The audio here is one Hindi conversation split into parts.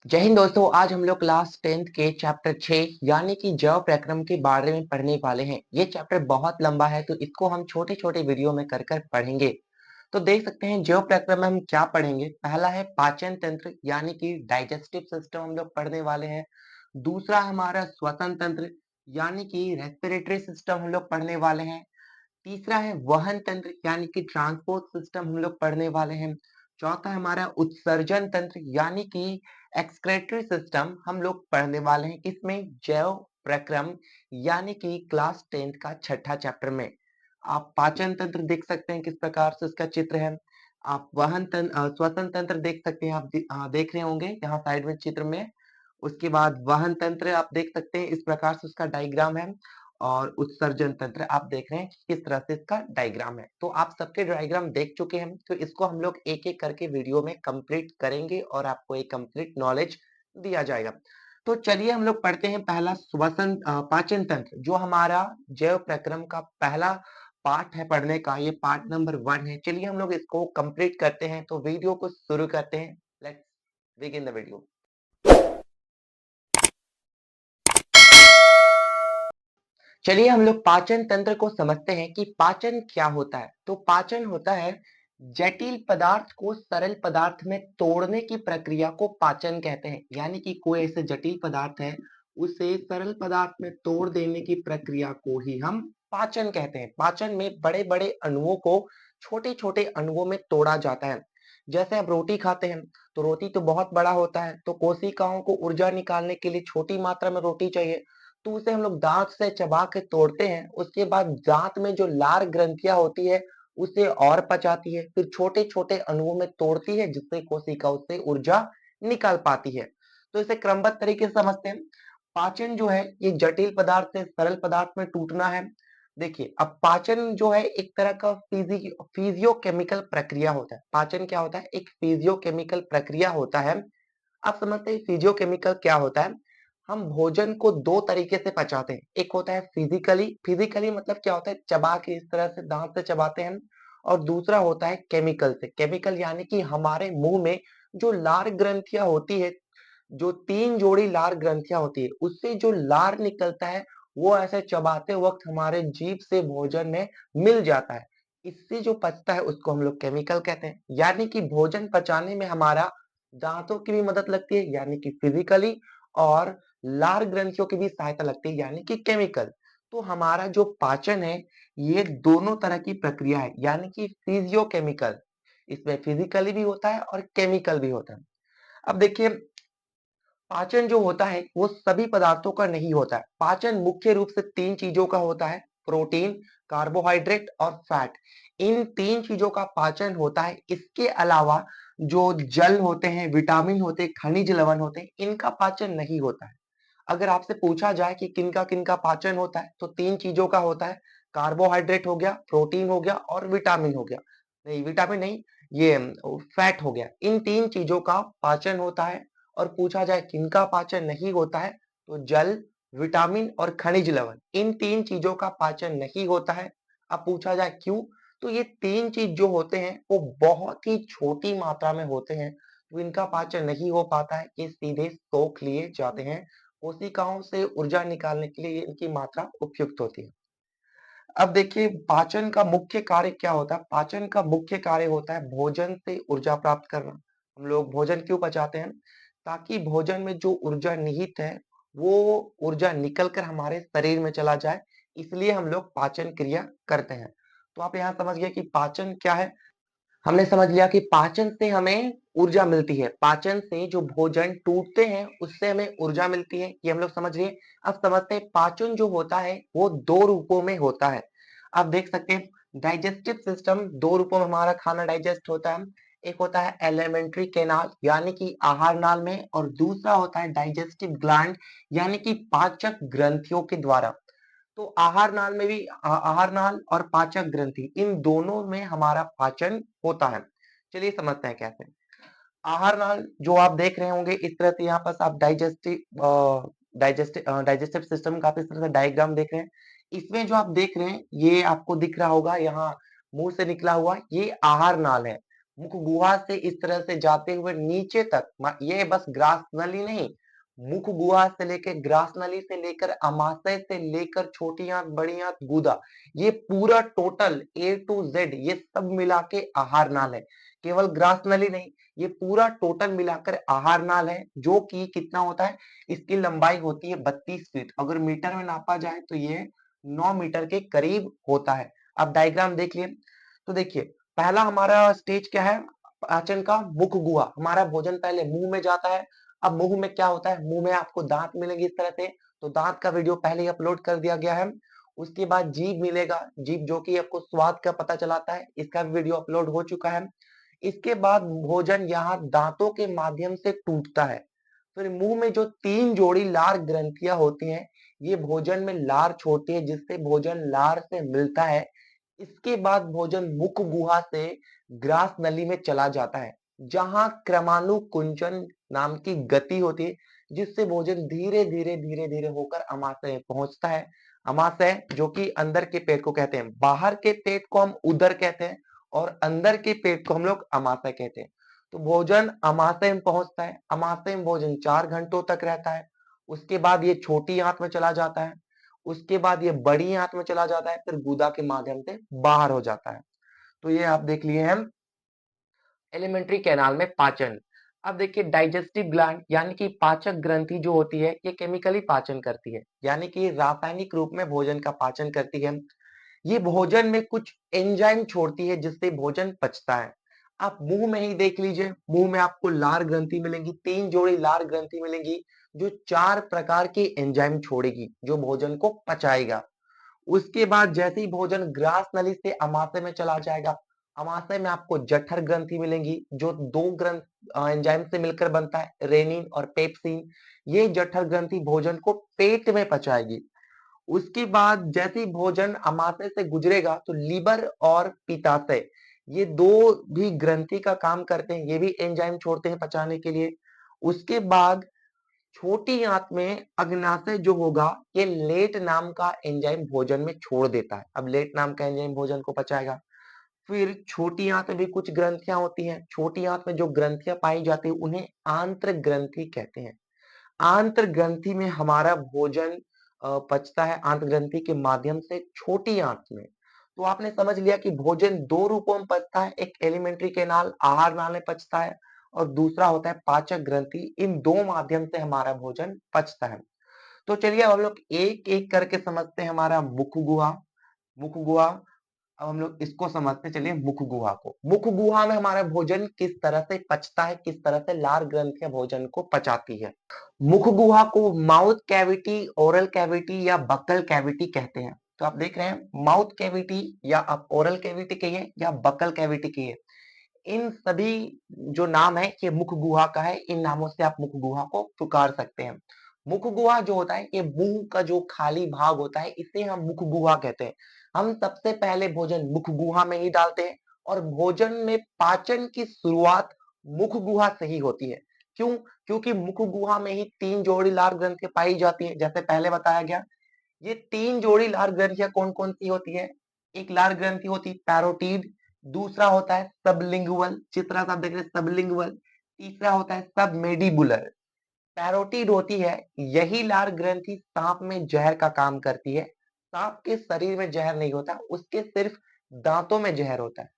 जय हिंद दोस्तों। आज हम लोग क्लास 10th के चैप्टर 6 यानी कि जैव प्रक्रम के बारे में पढ़ने वाले हैं। ये चैप्टर बहुत लंबा है तो इसको हम छोटे छोटे वीडियो में कर कर पढ़ेंगे। तो देख सकते हैं जैव प्रक्रम में हम क्या पढ़ेंगे। पहला है पाचन तंत्र यानी कि डाइजेस्टिव सिस्टम हम लोग पढ़ने वाले हैं। दूसरा हमारा श्वसन तंत्र यानी कि रेस्पिरेटरी सिस्टम हम लोग पढ़ने वाले हैं। तीसरा है वहन तंत्र यानी कि ट्रांसपोर्ट सिस्टम हम लोग पढ़ने वाले हैं। चौथा हमारा उत्सर्जन तंत्र यानी कि एक्सक्रेटरी सिस्टम हम लोग पढ़ने वाले हैं इसमें जैव प्रक्रम यानी कि क्लास 10th का छठा चैप्टर में। आप पाचन तंत्र देख सकते हैं किस प्रकार से उसका चित्र है। आप वहन तंत्र श्वसन तंत्र देख सकते हैं। आप देख रहे होंगे यहाँ साइड में चित्र में। उसके बाद वहन तंत्र आप देख सकते हैं इस प्रकार से उसका डायग्राम है। और उत्सर्जन तंत्र आप देख रहे हैं किस तरह से इसका डायग्राम है। तो आप सबके डायग्राम देख चुके हैं तो इसको हम लोग एक एक करके वीडियो में कंप्लीट करेंगे और आपको एक कंप्लीट नॉलेज दिया जाएगा। तो चलिए हम लोग पढ़ते हैं पहला पाचन तंत्र जो हमारा जैव प्रक्रम का पहला पार्ट है पढ़ने का। ये पार्ट नंबर 1 है। चलिए हम लोग इसको कंप्लीट करते हैं। तो वीडियो को शुरू करते हैं। Let's begin the video. चलिए हम लोग पाचन तंत्र को समझते हैं कि पाचन क्या होता है। तो पाचन होता है जटिल पदार्थ को सरल पदार्थ में तोड़ने की प्रक्रिया को पाचन कहते हैं। यानी कि कोई ऐसे जटिल पदार्थ है उसे सरल पदार्थ में तोड़ देने की प्रक्रिया को ही हम पाचन कहते हैं। पाचन में बड़े बड़े अणुओं को छोटे छोटे अणुओं में तोड़ा जाता है। जैसे आप रोटी खाते हैं तो रोटी तो बहुत बड़ा होता है तो कोशिकाओं को ऊर्जा निकालने के लिए छोटी मात्रा में रोटी चाहिए। तो उसे हम लोग दांत से चबा के तोड़ते हैं। उसके बाद दांत में जो लार ग्रंथियां होती है उसे और पचाती है, फिर छोटे छोटे अणुओं में तोड़ती है जिससे कोशिका उससे ऊर्जा निकाल पाती है। तो इसे क्रमबद्ध तरीके से समझते हैं। पाचन जो है ये जटिल पदार्थ से सरल पदार्थ में टूटना है। देखिए अब पाचन जो है एक तरह का फिजियोकेमिकल प्रक्रिया होता है। पाचन क्या होता है? एक फिजियोकेमिकल प्रक्रिया होता है। आप समझते हैं फिजियोकेमिकल क्या होता है? हम भोजन को दो तरीके से पचाते हैं। एक होता है फिजिकली। फिजिकली मतलब क्या होता है? चबा के इस तरह से दांत से चबाते हैं। और दूसरा होता है केमिकल से। केमिकल यानी कि हमारे मुंह में जो लार ग्रंथियां होती है, जो 3 जोड़ी लार ग्रंथियां होती है उससे जो लार निकलता है वो ऐसे चबाते वक्त हमारे जीभ से भोजन में मिल जाता है। इससे जो पचता है उसको हम लोग केमिकल कहते हैं। यानी कि भोजन पचाने में हमारा दांतों की भी मदद लगती है यानी कि फिजिकली, और लार ग्रंथियों की भी सहायता लगती है यानी कि केमिकल। तो हमारा जो पाचन है ये दोनों तरह की प्रक्रिया है यानी कि फिजियोकेमिकल। इसमें फिजिकली भी होता है और केमिकल भी होता है। अब देखिए पाचन जो होता है वो सभी पदार्थों का नहीं होता है। पाचन मुख्य रूप से 3 चीजों का होता है, प्रोटीन, कार्बोहाइड्रेट और फैट। इन 3 चीजों का पाचन होता है। इसके अलावा जो जल होते हैं, विटामिन होते हैं, खनिज लवण होते हैं, इनका पाचन नहीं होता है। अगर आपसे पूछा जाए कि किनका पाचन होता है तो 3 चीजों का होता है। कार्बोहाइड्रेट हो गया, प्रोटीन हो गया और विटामिन हो गया। नहीं, विटामिन नहीं, ये फैट हो गया। इन 3 चीजों का पाचन होता है। और पूछा जाए किनका पाचन नहीं होता है तो जल, विटामिन और खनिज लवण, इन 3 चीजों का पाचन नहीं होता है। अब पूछा जाए क्यों? तो ये 3 चीज जो होते हैं वो बहुत ही छोटी मात्रा में होते हैं तो इनका पाचन नहीं हो पाता है। ये सीधे सोख लिए जाते हैं। कोशिकाओं से ऊर्जा निकालने के लिए इनकी मात्रा उपयुक्त होती है। अब देखिए पाचन का मुख्य कार्य क्या होता है? पाचन का मुख्य कार्य होता है भोजन से ऊर्जा प्राप्त करना। हम लोग भोजन क्यों पचाते हैं? ताकि भोजन में जो ऊर्जा निहित है वो ऊर्जा निकल कर हमारे शरीर में चला जाए, इसलिए हम लोग पाचन क्रिया करते हैं। तो आप यहाँ समझ गए कि पाचन क्या है। हमने समझ लिया कि पाचन से हमें ऊर्जा मिलती है। पाचन से जो भोजन टूटते हैं उससे हमें ऊर्जा मिलती है, ये हम लोग समझ लिए। अब समझते हैं पाचन जो होता है वो 2 रूपों में होता है। आप देख सकते हैं डाइजेस्टिव सिस्टम 2 रूपों में हमारा खाना डाइजेस्ट होता है। एक होता है एलिमेंट्री कैनाल यानी कि आहार नाल में, और दूसरा होता है डाइजेस्टिव ग्लैंड यानी कि पाचक ग्रंथियों के द्वारा। तो आहार नाल में भी आहार नाल और पाचक ग्रंथि इन दोनों में हमारा पाचन होता है। चलिए समझते हैं कैसे। आहार नाल जो आप देख रहे होंगे इस तरह से, यहाँ पर आप डाइजेस्टिव सिस्टम का आप इस तरह से डायग्राम देख रहे हैं। इसमें जो आप देख रहे हैं ये आपको दिख रहा होगा यहाँ मुंह से निकला हुआ, ये आहार नाल है। मुख गुहा से इस तरह से जाते हुए नीचे तक, ये बस ग्रास नली नहीं, मुख गुहा से लेकर ग्रास नली से लेकर अमाशय से लेकर छोटी आंत, बड़ी आंत, गुदा, ये पूरा टोटल A to Z ये सब मिला के आहार नाल है। केवल ग्रास नली नहीं, ये पूरा टोटल मिलाकर आहार नाल है, जो कि कितना होता है, इसकी लंबाई होती है 32 फीट, अगर मीटर में नापा जाए तो ये 9 मीटर के करीब होता है। अब डायग्राम देख लिए तो देखिए, पहला हमारा स्टेज क्या है, पाचन का, मुख गुहा। हमारा भोजन पहले मुंह में जाता है। अब मुंह में क्या होता है, मुंह में आपको दांत मिलेंगे इस तरह से, तो दांत का वीडियो पहले ही अपलोड कर दिया गया है। उसके बाद जीभ मिलेगा, जीभ जो कि आपको स्वाद का पता चलाता है, इसका वीडियो अपलोड हो चुका है। इसके बाद भोजन यहाँ दांतों के माध्यम से टूटता है। फिर मुंह में जो 3 जोड़ी लार ग्रंथियां होती हैं, ये भोजन में लार छोड़ती है, जिससे भोजन लार से मिलता है। इसके बाद भोजन मुख गुहा से ग्रास नली में चला जाता है, जहां क्रमानुकुंचन नाम की गति होती है, जिससे भोजन धीरे धीरे धीरे धीरे होकर अमाशय में पहुंचता है। अमाशय जो कि अंदर के पेट को कहते हैं, बाहर के पेट को हम उदर कहते हैं और अंदर के पेट को हम लोग अमाशय कहते हैं। तो भोजन अमाशय में पहुंचता है, अमाशय में भोजन 4 घंटों तक रहता है। उसके बाद ये छोटी आंत में चला जाता है, उसके बाद ये बड़ी आंत में चला जाता है, फिर गुदा के माध्यम से बाहर हो जाता है। तो ये आप देख लिए हैं एलिमेंट्री कैनाल में पाचन। अब देखिए डाइजेस्टिव ग्लैंड यानी कि पाचक ग्रंथि जो होती है, ये केमिकली पाचन करती है, यानी कि रासायनिक रूप में भोजन का पाचन करती है। ये भोजन में कुछ एंजाइम छोड़ती है, जिससे भोजन पचता है। आप मुंह में ही देख लीजिए, मुंह में आपको लार ग्रंथि मिलेंगी, 3 जोड़ी लार ग्रंथि मिलेंगी, जो 4 प्रकार की एंजाइम छोड़ेगी, जो भोजन को पचाएगा। उसके बाद जैसे ही भोजन ग्रास नली से अमाशय में चला जाएगा, अमाशय में आपको जठर ग्रंथि मिलेंगी, जो 2 ग्रंथ एंजाइम से मिलकर बनता है, रेनिन और पेप्सिन। ये जठर ग्रंथि भोजन को पेट में पचाएगी। उसके बाद जैसे ही भोजन अमाशय से गुजरेगा, तो लीवर और पित्ताशय, ये 2 भी ग्रंथि का काम करते हैं, ये भी एंजाइम छोड़ते हैं पचाने के लिए। उसके बाद छोटी आंत में अग्नाशय जो होगा, ये लेट नाम का एंजाइम भोजन में छोड़ देता है। अब लेट नाम का एंजाइम भोजन को पचाएगा। फिर छोटी आंत में भी कुछ ग्रंथियां होती हैं, छोटी आंत में जो ग्रंथियां पाई जाती है, उन्हें आंत्र ग्रंथि कहते हैं। आंत्र ग्रंथि में हमारा भोजन पचता है, आंत्र ग्रंथि के माध्यम से छोटी आंत में। तो आपने समझ लिया कि भोजन 2 रूपों में पचता है, एक एलिमेंट्री कैनाल आहार नाल में पचता है, और दूसरा होता है पाचक ग्रंथि। इन 2 माध्यम से हमारा भोजन पचता है। तो चलिए अब हम लोग एक एक करके समझते हैं हमारा मुख गुहा। मुख गुहा, अब हम लोग इसको समझते, चलिए मुख गुहा को। मुख गुहा में हमारा भोजन किस तरह से पचता है, किस तरह से लार ग्रंथियां भोजन को पचाती है। मुख गुहा को माउथ कैविटी, ओरल कैविटी या बकल कैविटी कहते हैं। तो आप देख रहे हैं, माउथ कैविटी या आप ओरल कैविटी कहिए या बकल कैविटी कहिए, इन सभी जो नाम है ये मुख गुहा का है। इन नामों से आप मुख गुहा को पुकार सकते हैं। मुख गुहा जो होता है, ये मुंह का जो खाली भाग होता है, इसे हम मुख गुहा कहते हैं। हम सबसे पहले भोजन मुख गुहा में ही डालते हैं, और भोजन में पाचन की शुरुआत मुख गुहा से ही होती है। क्यों? क्योंकि मुख गुहा में ही 3 जोड़ी लार ग्रंथियां पाई जाती है, जैसे पहले बताया गया। ये 3 जोड़ी लार ग्रंथियां कौन कौन सी होती है? एक लार ग्रंथि होती है पैरोटीड, दूसरा होता है सबलिंगुअल, चित्रा आप देख रहे हैं सबलिंगुअल, तीसरा होता है सबमेंडिबुलर। पैरोटीड होती है, यही लार ग्रंथि सांप में जहर का काम करती है। सांप के शरीर में जहर नहीं होता, उसके सिर्फ दांतों में जहर होता है।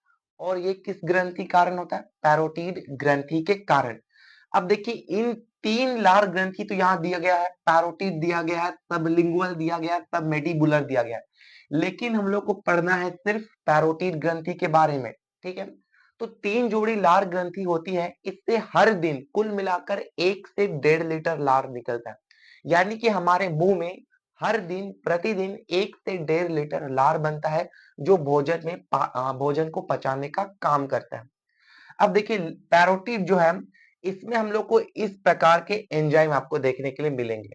और ये किस ग्रंथि कारण होता है? पैरोटीड ग्रंथि के कारण। अब देखिए, इन 3 लार ग्रंथि तो यहाँ दिया गया है, पैरोटीड दिया गया है, सबलिंगुअल दिया गया है, सबमेंडिबुलर दिया गया है, लेकिन हम लोग को पढ़ना है सिर्फ पैरोटीड ग्रंथि के बारे में। ठीक है, तो 3 जोड़ी लार ग्रंथि होती है, इससे हर दिन कुल मिलाकर 1 से 1.5 लीटर लार निकलता है। यानी कि हमारे मुंह में हर दिन प्रतिदिन 1 से 1.5 लीटर लार बनता है, जो भोजन में भोजन को पचाने का काम करता है। अब देखिए, पैरोटीड जो है, इसमें हम लोग को इस प्रकार के एंजाइम आपको देखने के लिए मिलेंगे।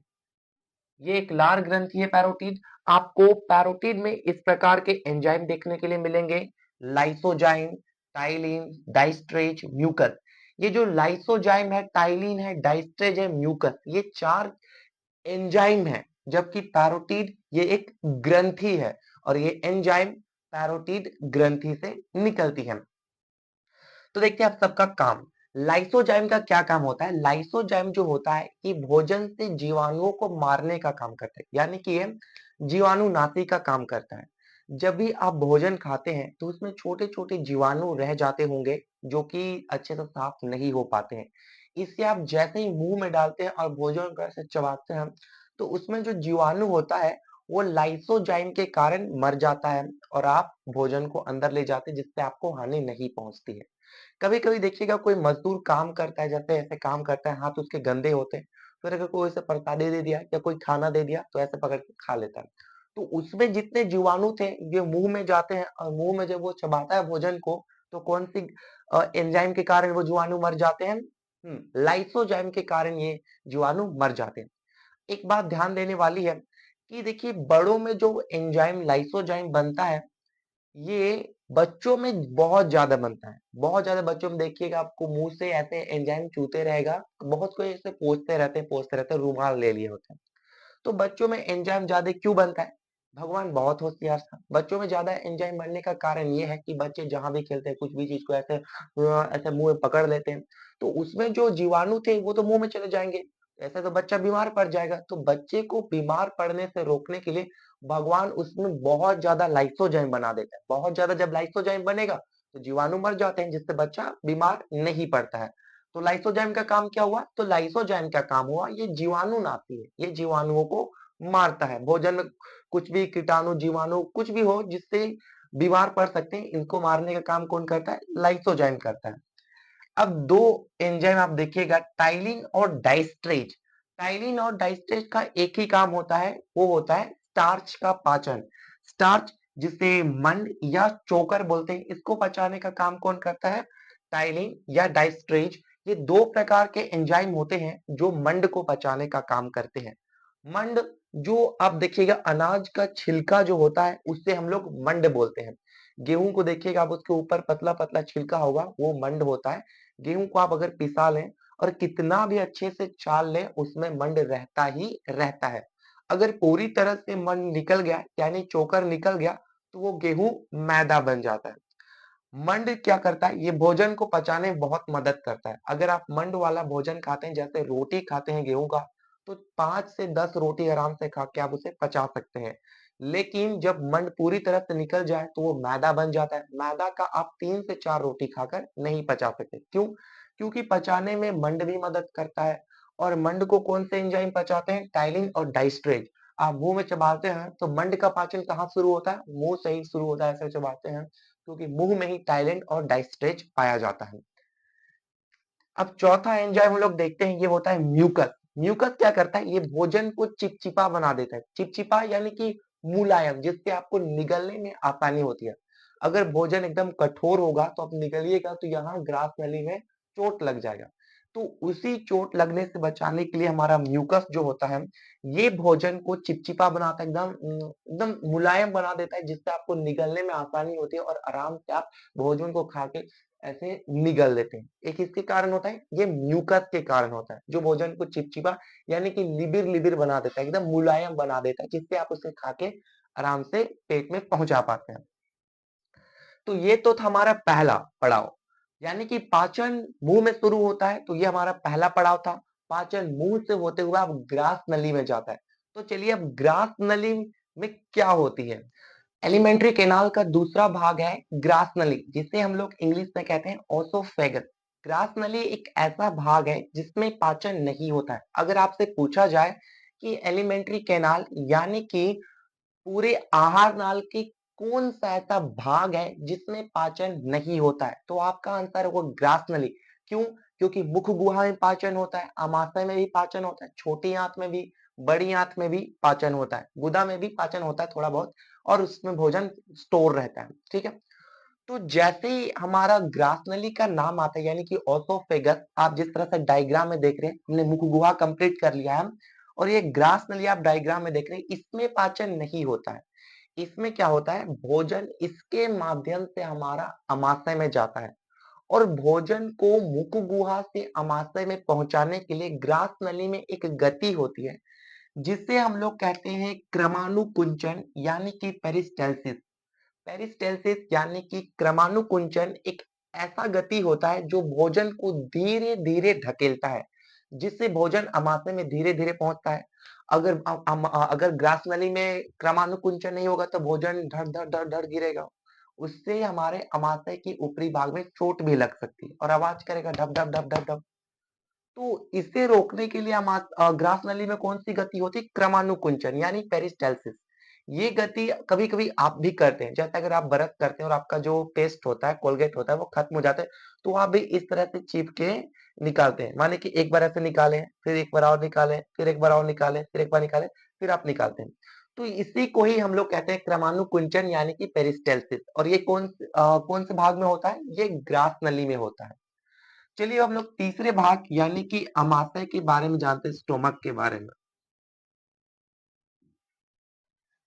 ये एक लार ग्रंथि है पैरोटीड। आपको पैरोटीड में इस प्रकार के एंजाइम देखने के लिए मिलेंगे, लाइसोजाइम, टाइलिन, डाइस्ट्रेज, म्यूकस। ये जो लाइसोजाइम है, टाइलिन है, डाइस्ट्रेज है, म्यूकस, ये 4 एंजाइम है। जबकि पैरोटीड ये एक ग्रंथि है, और ये एंजाइम पैरोटीड ग्रंथि से निकलती है। तो देखते हैं आप सबका काम। लाइसोजाइम का क्या काम होता है? लाइसोजाइम जो होता है ये भोजन से जीवाणुओं को मारने का काम करता है, यानी कि ये जीवाणुनाशी का काम करता है। जब भी आप भोजन खाते हैं तो उसमें छोटे छोटे जीवाणु रह जाते होंगे जो कि अच्छे से साफ नहीं हो पाते हैं। इससे आप जैसे ही मुंह में डालते हैं और भोजन को ऐसे चबाते हैं तो उसमें जो जीवाणु होता है वो लाइसोजाइम के कारण मर जाता है और आप भोजन को अंदर ले जाते हैं जिससे आपको हानि नहीं पहुंचती है। कभी-कभी देखिएगा कोई मजदूर काम करता है, जैसे ऐसे काम करता है, हाथ उसके गंदे होते हैं, फिर अगर कोई उसे प्रसादी दे दिया या कोई खाना दे दिया तो ऐसे पकड़ के खा लेता है। तो उसमें जितने जीवाणु थे ये मुंह में जाते हैं और मुंह में जब वो चबाता है भोजन को तो कौन सी एंजाइम के कारण वो जीवाणु मर जाते हैं? लाइसोजाइम के कारण ये जीवाणु मर जाते हैं। एक बात ध्यान देने वाली है कि देखिए बड़ों में जो एंजाइम लाइसोजाइम बनता है ये बच्चों में बहुत ज़्यादा बनता है। बहुत ज़्यादा बच्चों में देखिएगा आपको मुँह से ऐसे एंजाइम चूते रहेगा, बहुत कोई ऐसे पोंछते रहते हैं, रुमाल ले लिए होते हैं। तो बच्चों में एंजाइम ज़्यादा क्यों बनता है? भगवान बहुत होशियार था। बच्चों में ज़्यादा एंजाइम बनने का कारण ये है कि बच्चे जहाँ भी खेलते हैं, कुछ भी चीज़ को ऐसे ऐसे मुँह में पकड़ लेते हैं, तो उसमें जो जीवाणु थे वो तो मुँह में चले जाएँगे। ऐसे तो बच्चा बीमार पड़ जाएगा। तो बच्चे को बीमार पड़ने से रोकने के लिए भगवान उसमें बहुत ज़्यादा लाइसोजाइम बना देता है। बहुत ज़्यादा जब लाइसोजाइम बनेगा, तो जीवाणु मर जाते हैं जिससे बच्चा बीमार नहीं पड़ता है। तो लाइसोजाइम का काम क्या हुआ? तो लाइसोजाइम का काम हुआ ये जीवाणुनाशी है। ये जीवाणुओं को मारता है। भोजन में कुछ भी कीटाणु, जीवाणु कुछ भी हो जिससे बीमार पड़ सकते हैं, इनको मारने का काम कौन करता है? लाइसोजाइम करता है। अब 2 एंजाइम आप देखिएगा टाइलिन और डाइस्ट्रेज। टाइलिन और डाइस्ट्रेज का एक ही काम होता है, वो होता है स्टार्च का पाचन। स्टार्च जिसे मंड या चोकर बोलते हैं, इसको पचाने का काम कौन करता है? टाइलिन या डाइस्ट्रेज। ये 2 प्रकार के एंजाइम होते हैं जो मंड को पचाने का काम करते हैं। मंड जो आप देखिएगा अनाज का छिलका जो होता है उससे हम लोग मंड बोलते हैं। गेहूं को देखिएगा आप उसके ऊपर पतला पतला छिलका होगा वो मंड होता है। गेहूं को आप अगर पिसा लें और कितना भी अच्छे से चाल लें उसमें मंड रहता ही रहता है। अगर पूरी तरह से मंड निकल गया यानी चोकर निकल गया तो वो गेहूं मैदा बन जाता है। मंड क्या करता है? ये भोजन को पचाने में बहुत मदद करता है। अगर आप मंड वाला भोजन खाते हैं जैसे रोटी खाते हैं गेहूं का तो 5 से 10 रोटी आराम से खा के आप उसे पचा सकते हैं। लेकिन जब मंड पूरी तरह से निकल जाए तो वो मैदा बन जाता है। मैदा का आप 3 से 4 रोटी खाकर नहीं पचा सकते। क्यों? क्योंकि पचाने में मंड भी मदद करता है और मंड को कौन से एंजाइम पचाते हैं? टाइलिन और डाइस्ट्रेज। आप मुंह में चबाते हैं तो मंड का पाचन कहाँ शुरू होता है? मुंह से ही शुरू होता है। ऐसे चबाते हैं क्योंकि मुंह में ही टाइलेंट और डाइस्ट्रेज पाया जाता है। अब चौथा एंजाइम हम लोग देखते हैं ये होता है म्यूकस। म्यूकस क्या करता है? ये भोजन को चिपचिपा बना देता है। चिपचिपा यानी कि मुलायम जिससे आपको निगलने में आसानी होती है। अगर भोजन एकदम कठोर होगा तो आप निगलिएगा तो यहाँ ग्रास नली में चोट लग जाएगा। तो उसी चोट लगने से बचाने के लिए हमारा म्यूकस जो होता है ये भोजन को चिपचिपा बनाता है एकदम मुलायम बना देता है जिससे आपको निगलने में आसानी होती है और आराम से आप भोजन को खा के ऐसे निगल देते हैं। एक इसके कारण होता है, ये म्यूकस के कारण होता है, जो भोजन को चिपचिपा यानी कि लिबिर-लिबिर बना देता है, एकदम मुलायम बना देता है, जिससे आप उसे खा के आराम से पेट में पहुँचा पाते हैं। तो ये तो था हमारा पहला पड़ाव, यानी कि पाचन मुँह में शुरू होता है, तो ये हमारा पहला पड़ाव था। पाचन मुँह से होते हुए अब ग्रास नली में जाता है। तो चलिए अब ग्रास नली में क्या होती है? एलिमेंट्री कैनाल का दूसरा भाग है ग्रास नली जिसे हम लोग इंग्लिश में कहते हैं ओसोफेगस। ग्रास नली एक ऐसा भाग है जिसमें पाचन नहीं होता है। अगर आपसे पूछा जाए कि एलिमेंट्री कैनाल यानी कि पूरे आहार नाल की कौन सा ऐसा भाग है जिसमें पाचन नहीं होता है तो आपका आंसर होगा ग्रास नली। क्यों? क्योंकि मुख गुहा में पाचन होता है, आमाशय में भी पाचन होता है, छोटी आंत में भी, बड़ी आंत में भी पाचन होता है, गुदा में भी पाचन होता है थोड़ा बहुत और उसमें भोजन स्टोर रहता है। ठीक है। तो जैसे ही हमारा ग्रास नली का नाम आता है यानी कि ओसोफेगस, आप जिस तरह से डायग्राम में देख रहे हैं हमने मुख गुहा कंप्लीट कर लिया है और ये ग्रास नली आप डायग्राम में देख रहे हैं इसमें पाचन नहीं होता है। इसमें क्या होता है? भोजन इसके माध्यम से हमारा अमाशय में जाता है और भोजन को मुख गुहा से अमाशय में पहुंचाने के लिए ग्रास नली में एक गति होती है जिसे हम लोग कहते हैं क्रमानुकुंचन यानी कि पेरिस्टालसिस। पेरिस्टालसिस यानी कि क्रमानुकुंचन एक ऐसा गति होता है जो भोजन को धीरे-धीरे धकेलता है, जिससे भोजन अमाशय में धीरे-धीरे पहुँचता है। अगर ग्रास नली में क्रमानुकुंचन नहीं होगा तो भोजन धड़-धड़-धड़-धड़ गिरेगा। उससे हमारे अमाशय के ऊपरी भाग में चोट भी लग सकती है और आवाज़ करेगा ढप ढप ढप ढप ढप। तो इसे रोकने के लिए ग्रास नली में कौन-सी गति होती है? क्रमानुकुंचन यानी पेरिस्टाल्सिस। ये गति कभी-कभी आप भी करते हैं। जैसे अगर आप ब्रश करते हैं और आपका जो पेस्ट होता है, कोलगेट होता है, वो खत्म हो जाता है, तो आप भी इस तरह से चिप के निकालते हैं। माने कि एक बार ऐसे निकालें, फिर एक बार और निकालें, फिर एक बार और निकालें, फिर एक बार निकालें, फिर आप निकालते हैं। तो इसी को ही हम लोग कहते हैं क्रमानुकुंचन यानी कि पेरिस्टाल्सिस और ये कौन से भाग में होता है? ये ग्रास नली में होता है। चलिए अब हम लोग तीसरे भाग यानी कि अमाशय के बारे में जानते हैं, स्टोमक के बारे में।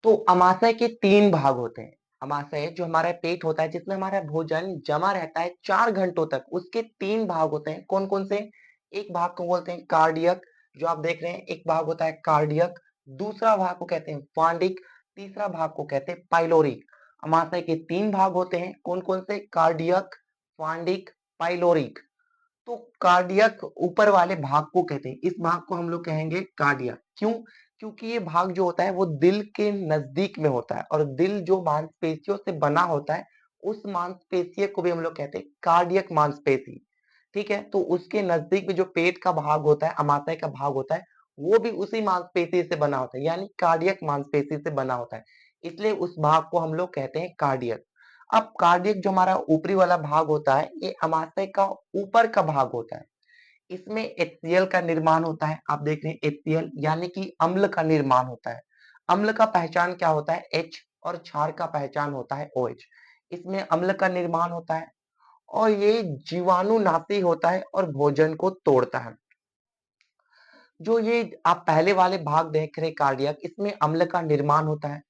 तो अमाशय के 3 भाग होते हैं। अमाशय जो हमारा पेट होता है जिसमें हमारा भोजन जमा रहता है 4 घंटों तक, उसके 3 भाग होते हैं। कौन-कौन से? एक भाग को बोलते हैं कार्डियक, जो आप देख रहे हैं, एक भाग होता है कार्डियक, दूसरा भाग को कहते हैं फांडिक, तीसरा भाग को कहते हैं पाइलोरिक। अमाशय के 3 भाग होते हैं। कौन-कौन से? Cardiac, fundic, pyloric. तो कार्डियक ऊपर वाले भाग को कहते हैं। इस भाग को हम लोग कहेंगे कार्डियक। क्यों? क्योंकि ये भाग जो होता है वो दिल के नजदीक में होता है और दिल जो मांसपेशियों से बना होता है, उस मांसपेशियों को भी हम लोग कहते हैं कार्डियक मांसपेशी। ठीक है? तो उसके नजदीक में जो पेट का भाग होता है, अमाशय का भाग होता है, वो भी उसी मांसपेशी से बना होता है, यानी कार्डियक मांसपेशी से बना होता है। इसलिए उस भाग को हम लोग कहते हैं कार्डियक। अब कार्डियक जो हमारा ऊपरी वाला भाग होता है, ये अमाशय का ऊपर का भाग होता है। इसमें HCl का निर्माण होता है। आप देख रहे हैं HCl यानी कि अम्ल का निर्माण होता है। अम्ल का पहचान क्या होता है? H और क्षार का पहचान होता है OH। इसमें अम्ल का निर्माण होता है और ये जीवाणुनाशी होता है और भोजन को तोड़ता है। जो ये आप पहले वाले भाग देख रहे कार्डियक, इसमें अम्ल का निर्माण होता है।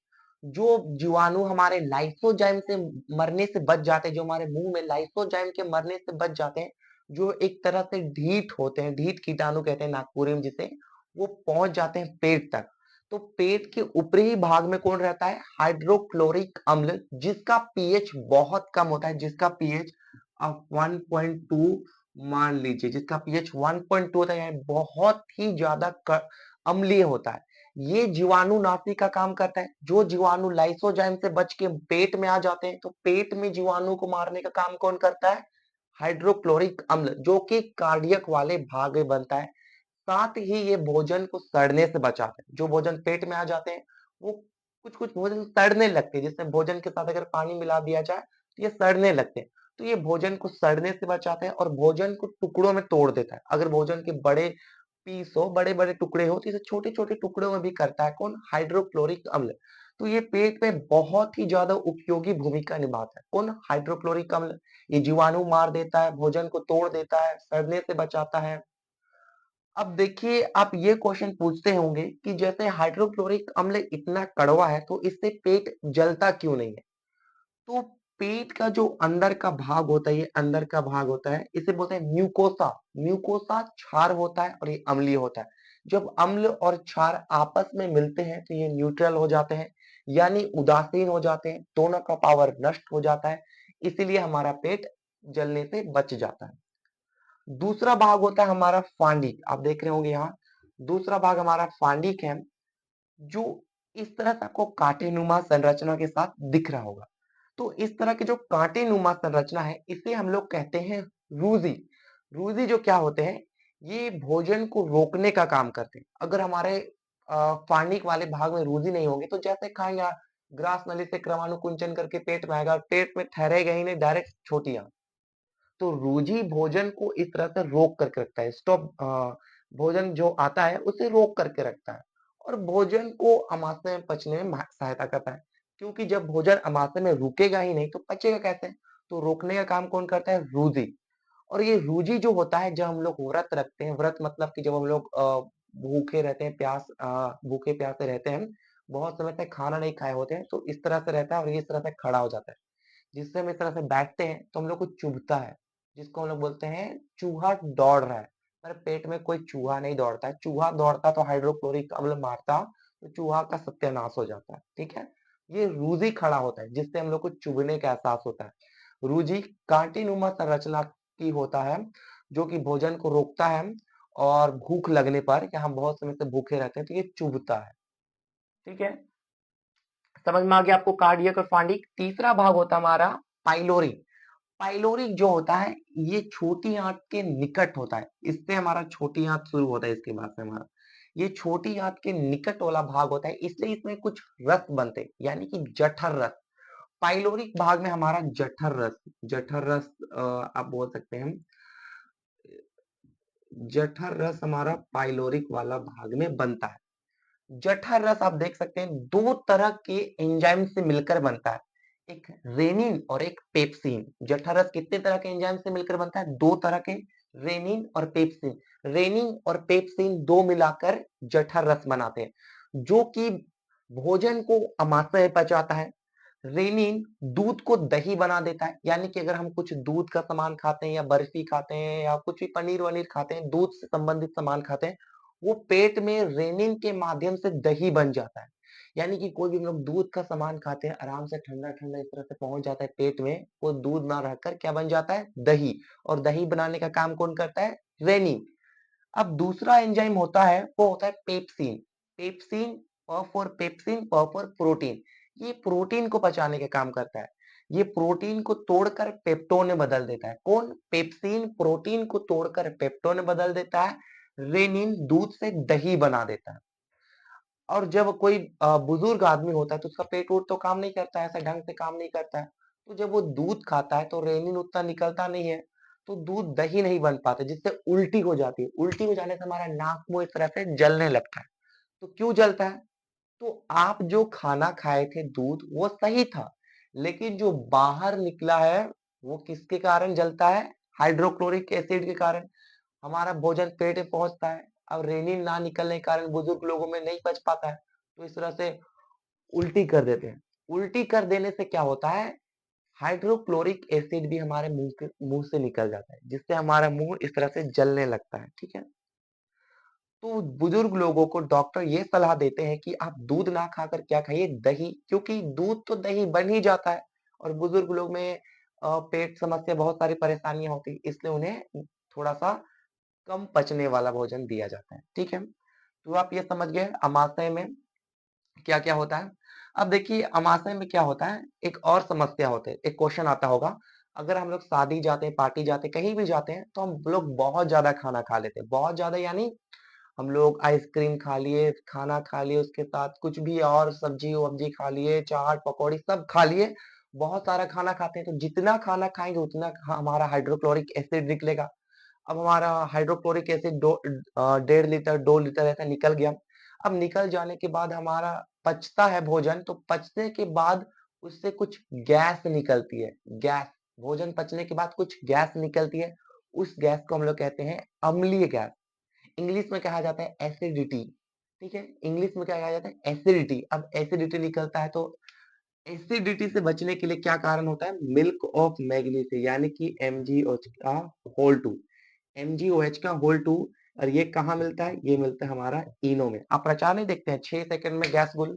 जो जीवाणु हमारे लाइसोजाइम से मरने से बच जाते हैं, जो हमारे मुंह में लाइसोजाइम के मरने से बच जाते हैं, जो एक तरह से ढीठ होते हैं, ढीठ कीटाणु कहते हैं नागपुरी में जिसे, वो पहुंच जाते हैं पेट तक। तो पेट के ऊपरी भाग में कौन रहता है? हाइड्रोक्लोरिक अम्ल, जिसका पीएच बहुत कम होता है, जिसका पीएच आप 1.2 मान लीजिए, जिसका पीएच 1.2 होता है, यानी बहुत ही ज्यादा अम्लीय होता है। ये जीवाणुनाशी का काम करता है। जो जीवाणु लाइसोजाइम से बच के पेट में आ जाते हैं, तो पेट में जीवाणु को मारने का काम कौन करता है? हाइड्रोक्लोरिक अम्ल, जो कि कार्डियक वाले भाग में बनता है। साथ ही ये भोजन को सड़ने से बचाते हैं। जो भोजन पेट में आ जाते हैं, वो कुछ-कुछ भोजन सड़ने लगते हैं, जिसमें भोजन के साथ अगर पानी मिला दिया जाए, तो ये सड़ने लगते हैं। तो ये भोजन को सड़ने से बचाते हैं और भोजन को टुकड़ों में तोड़ देता है। अगर भोजन के बड़े पीस हो, बड़े-बड़े टुकड़े हो, तो इसे छोटे-छोटे टुकड़ों में भी करता है कौन? हाइड्रोक्लोरिक अम्ल। तो ये पेट में बहुत ही ज्यादा उपयोगी भूमिका निभाता है। कौन? हाइड्रोक्लोरिक अम्ल। ये जीवाणु मार देता है, भोजन को तोड़ देता है, सड़ने से बचाता है। अब देखिए, आप ये क्वेश्चन पूछते होंगे कि जैसे हाइड्रोक्लोरिक अम्ल इतना कड़वा है, तो इससे पेट जलता क्यों नहीं है? तो पेट का जो अंदर का भाग होता है, ये अंदर का भाग होता है, इसे बोलते हैं म्यूकोसा। म्यूकोसा क्षार होता है और ये अम्लीय होता है। जब अम्ल और क्षार आपस में मिलते हैं तो ये न्यूट्रल हो जाते हैं, यानी उदासीन हो जाते हैं, दोनों का पावर नष्ट हो जाता है, इसीलिए हमारा पेट जलने से बच जाता है। दूसरा भाग होता है हमारा फांडिक। आप देख रहे होंगे यहाँ, दूसरा भाग हमारा फांडिक है, जो इस तरह से आपको कांटेनुमा संरचना के साथ दिख रहा होगा। तो इस तरह की जो कांटेनुमा संरचना है, इसे हम लोग कहते हैं रूजी। रूजी जो क्या होते हैं, ये भोजन को रोकने का काम करते हैं। अगर हमारे फांडिक वाले भाग में रूजी नहीं होंगे, तो जैसे खाएंगे, ग्रास नली से क्रमानुकुंचन करके पेट में आएगा, पेट में ठहरेगा ही नहीं, डायरेक्ट छोटियां। तो रूझी भोजन को इस तरह से रोक करके रखता है, भोजन जो आता है उसे रोक करके रखता है और भोजन को अमाशय में पचने में सहायता करता है। क्योंकि जब भोजन अमाशय में रुकेगा ही नहीं तो पचेगा कैसे? तो रोकने का काम कौन करता है? रूझी। और ये रूझी जो होता है, जब हम लोग व्रत रखते हैं, व्रत मतलब कि जब हम लोग भूखे रहते हैं, भूखे प्यासे रहते हैं, बहुत समय तक खाना नहीं खाए होते हैं, तो इस तरह से रहता है और ये इस तरह से खड़ा हो जाता है। जिससे हम इस तरह से बैठते हैं तो हम लोग को चुभता है, जिसको हम लोग बोलते हैं चूहा दौड़ रहा है। पर पेट में कोई चूहा नहीं दौड़ता है। चूहा दौड़ता तो हाइड्रोक्लोरिक अम्ल मारता, तो चूहा का सत्यानाश हो जाता है। ठीक है? ये रूजी खड़ा होता है, जिससे हम लोग को चुभने का एहसास होता है। रूजी कांटेनुमा संरचना की होता है, जो कि भोजन को रोकता है और भूख लगने पर या हम बहुत समय से भूखे रहते हैं तो ये चुभता है। ठीक है, समझ में आ गया आपको कार्डियक और फांडिक। तीसरा भाग होता है हमारा पाइलोरिक। पाइलोरिक जो होता है ये छोटी आंत के निकट होता है, इससे हमारा छोटी आंत शुरू होता है, इसके बाद से हमारा ये छोटी आंत के निकट वाला भाग होता है, इसलिए इसमें कुछ रस बनते हैं, यानी कि जठर रस। पाइलोरिक भाग में हमारा जठर रस आप बोल सकते हैं, जठर रस हमारा पाइलोरिक वाला भाग में बनता है। जठर रस आप देख सकते हैं दो तरह के एंजाइम से मिलकर बनता है, एक रेनिन और एक पेप्सिन। जठर रस कितने तरह के एंजाइम से मिलकर बनता है? दो तरह के, रेनिन और पेप्सिन। रेनिन और पेप्सिन दो मिलाकर जठर रस बनाते हैं, जो कि भोजन को अमाशय में पचाता है। रेनिन दूध को दही बना देता है, यानी कि अगर हम कुछ दूध का सामान खाते हैं या बर्फी खाते हैं या कुछ भी पनीर वनीर खाते हैं, दूध से संबंधित सामान खाते हैं, वो पेट में रेनिन के माध्यम से दही बन जाता है। यानी कि कोई भी हम लोग दूध का सामान खाते हैं, आराम से ठंडा ठंडा इस तरह से पहुंच जाता है पेट में, वो दूध ना रहकर क्या बन जाता है? दही। और दही बनाने का काम कौन करता है? रेनिन। अब दूसरा एंजाइम होता है वो होता है पेप्सिन। Pepsin, pepsin, protein. ये प्रोटीन को पचाने का काम करता है। ये प्रोटीन को तोड़कर पेप्टोन में बदल देता है। कौन? पेप्सिन प्रोटीन को तोड़कर पेप्टोन में बदल देता है। रेनिन दूध से दही बना देता है। और जब कोई बुजुर्ग आदमी होता है तो उसका पेट वोट तो काम नहीं करता है, ऐसा ढंग से काम नहीं करता है, तो जब वो दूध खाता है तो रेनिन उतना निकलता नहीं है, तो दूध दही नहीं बन पाता, जिससे उल्टी हो जाती है। उल्टी हो जाने से हमारा नाक मुंह इस तरह से जलने लगता है। तो क्यों जलता है? तो आप जो खाना खाए थे दूध वो सही था, लेकिन जो बाहर निकला है वो किसके कारण जलता है? हाइड्रोक्लोरिक एसिड के कारण। हमारा भोजन पेट में पहुंचता है, अब रेनिन ना निकलने के कारण बुजुर्ग लोगों में नहीं पच पाता है, तो इस तरह से उल्टी कर देते हैं। उल्टी कर देने से क्या होता है? हाइड्रोक्लोरिक एसिड भी हमारे मुंह से निकल जाता है, जिससे हमारा मुंह इस तरह से जलने लगता है। ठीक है, तो बुजुर्ग लोगों को डॉक्टर ये सलाह देते हैं कि आप दूध ना खाकर क्या खाइए? दही, क्योंकि दूध तो दही बन ही जाता है। और बुजुर्ग लोग में पेट समस्या बहुत सारी परेशानियां होती है, इसलिए उन्हें थोड़ा सा कम पचने वाला भोजन दिया जाता है। ठीक है, तो आप ये समझ गए अमाशय में क्या क्या होता है। अब देखिए अमाशय में क्या होता है, एक और समस्या होती है। एक क्वेश्चन आता होगा, अगर हम लोग शादी जाते हैं, पार्टी जाते हैं, कहीं भी जाते हैं, तो हम लोग बहुत ज्यादा खाना खा लेते हैं। बहुत ज्यादा यानी हम लोग आइसक्रीम खा लिए, खाना खा लिए, उसके साथ कुछ भी और सब्जी वब्जी खा लिए, चाट पकौड़ी सब खा लिए, बहुत सारा खाना खाते हैं। तो जितना खाना खाएंगे उतना हमारा हाइड्रोक्लोरिक एसिड निकलेगा। अब हमारा हाइड्रोक्लोरिक एसिड 1.5 लीटर 2 लीटर ऐसा निकल गया। अब निकल जाने के बाद हमारा पचता है भोजन, तो पचने के बाद उससे कुछ गैस निकलती है। गैस, भोजन पचने के बाद कुछ गैस निकलती है, उस गैस को हम लोग कहते हैं अम्लीय गैस। इंग्लिश में कहा जाता है एसिडिटी। ठीक है, इंग्लिश में क्या कहा जाता है? एसिडिटी। अब एसिडिटी निकलता है, तो एसिडिटी से बचने के लिए क्या कारण होता है? मिल्क ऑफ मैग्नीशिया, यानी कि MgOH का होल 2। MgOH का होल 2। और ये कहाँ मिलता है? ये मिलता है हमारा इनो में। आप प्रचार नहीं देखते हैं 6 सेकंड में गैस गुल,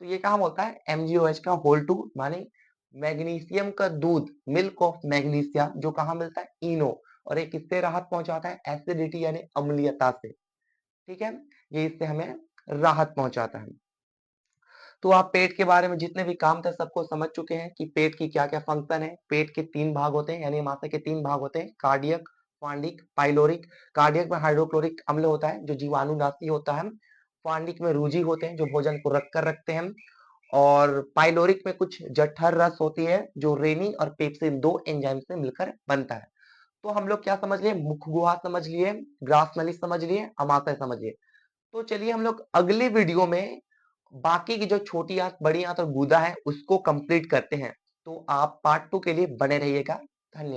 तो ये कहाँ बोलता है? MgOH का होल 2 माने मैग्नीशियम का दूध, मिल्क ऑफ मैग्नीशिया, जो कहाँ मिलता है? इनो। और ये किससे राहत पहुंचाता है? एसिडिटी यानी अम्लीयता से। ठीक है, ये इससे हमें राहत पहुंचाता है। तो आप पेट के बारे में जितने भी काम थे सबको समझ चुके हैं कि पेट की क्या क्या फंक्शन है। पेट के 3 भाग होते हैं, यानी माशय के 3 भाग होते हैं, कार्डियक, फांडिक, पाइलोरिक। कार्डियक में हाइड्रोक्लोरिक अम्ल होता है जो जीवाणुनाशी होता है। फांडिक में रूजी होते हैं जो भोजन को रख कर रखते हैं। और पाइलोरिक में कुछ जठर रस होती है जो रेनिन और पेप्सिन दो एंजाइम से मिलकर बनता है। तो हम लोग क्या समझ लिए? मुख गुहा समझ लिए, ग्रास नली समझ लिए, अमाशय समझ लिए। तो चलिए हम लोग अगले वीडियो में बाकी की जो छोटी आंत, बड़ी आंत और गूदा है उसको कंप्लीट करते हैं। तो आप पार्ट 2 के लिए बने रहिएगा। धन्यवाद।